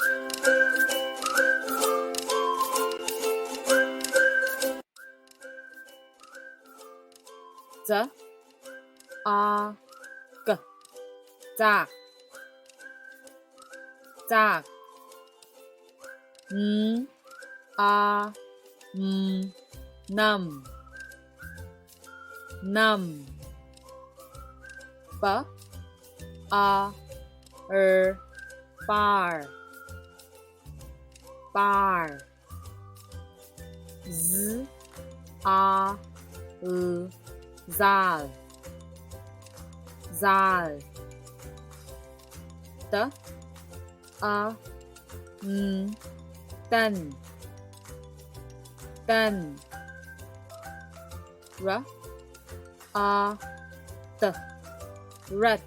Z A G Zag Zag N A M Num Num B A R Bar Bar Z A Zal Zal D A N Tân Tân R A T Red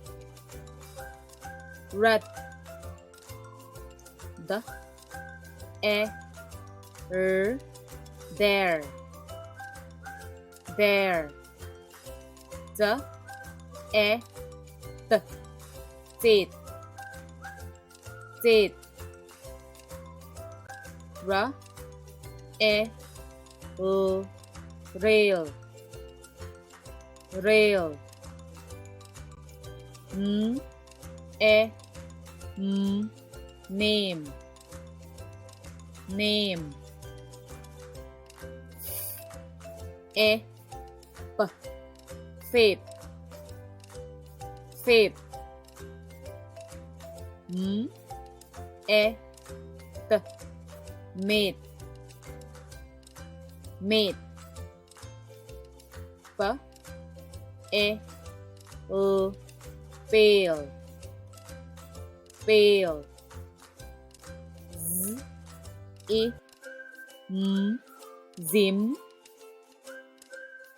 Red D E R There There Z E T Zit Zit R E L Rail Rail N E M Name Name E P Faith Faith M E T Mate Mate P E L Pale Pale Z I M Zim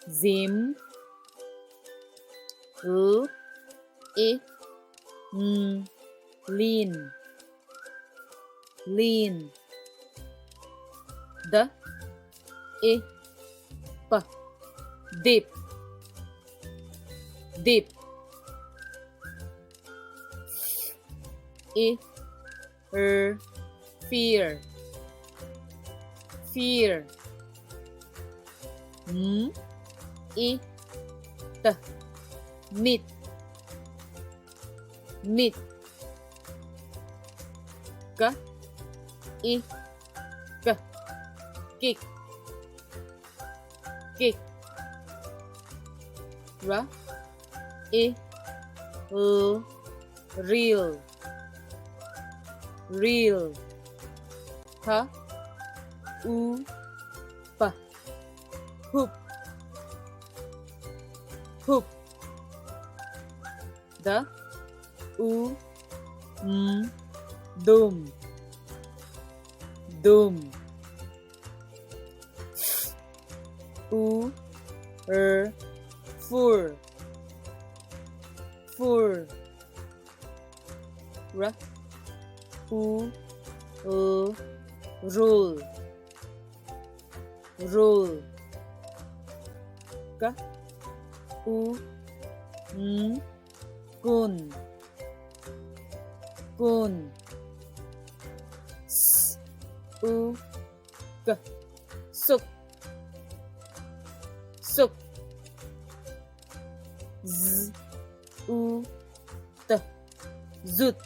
Zim L I N Lean Lean D I P Dip Dip I R Fear Fear M I T Meet Meet K I K Kick Kick R I L Real Real H U P Hoop Hoop D U M Doom Doom U R Fur Fur R U L Rule Rule K U N Kun Kun S U K Suk Suk Z U T Zut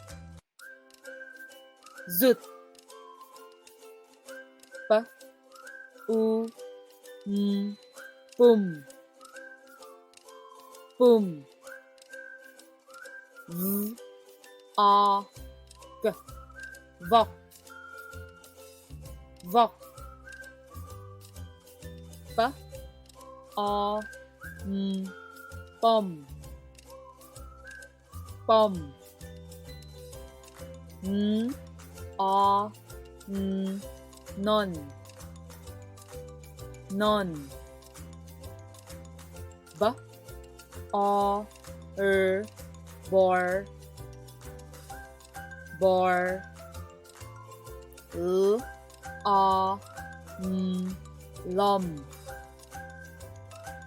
Zut P U M Pum Pum V A K Vok Vok P A M Pom Pom N A N Non Non B A R Bor Bor L A M Lom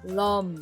Lom